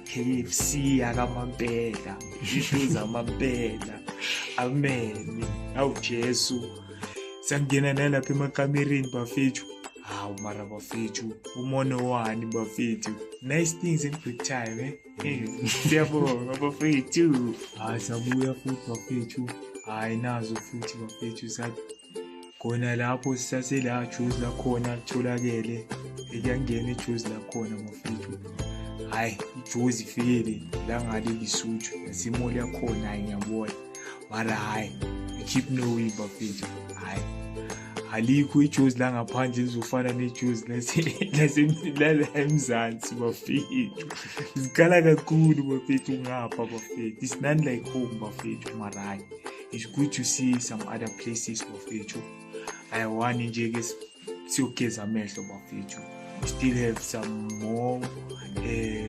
KFC akamampela, ishoes amampela, amen. Awu Jesu. Sangena nalapha emakamereni bafethu. Hawu mara bafethu, umono wani bafethu. Nice things in good time, siyabonga bafethu. Hayi sabuya futhi bafethu. Hayi nazo futhi bafethu sathi khona lapho sisasela juice lakhona litholakele. Ekuyangena ijuice lakhona bafethu. Hayi ijuice ifikile la ngale Lesotho nasemoli yakhona hayi ngiyabona. Mara hayi keep knowing bafethu. Hayi alikho ijuice la ngaphandle lizofana nejuice la eMzansi bafethu. Zikhala kakhulu bafethu ngapha bafethu. It's not like home bafethu mara hayi. It's good to see some other places bafethu. I want nje ke siyogeza amehlo bafethu. We still have some more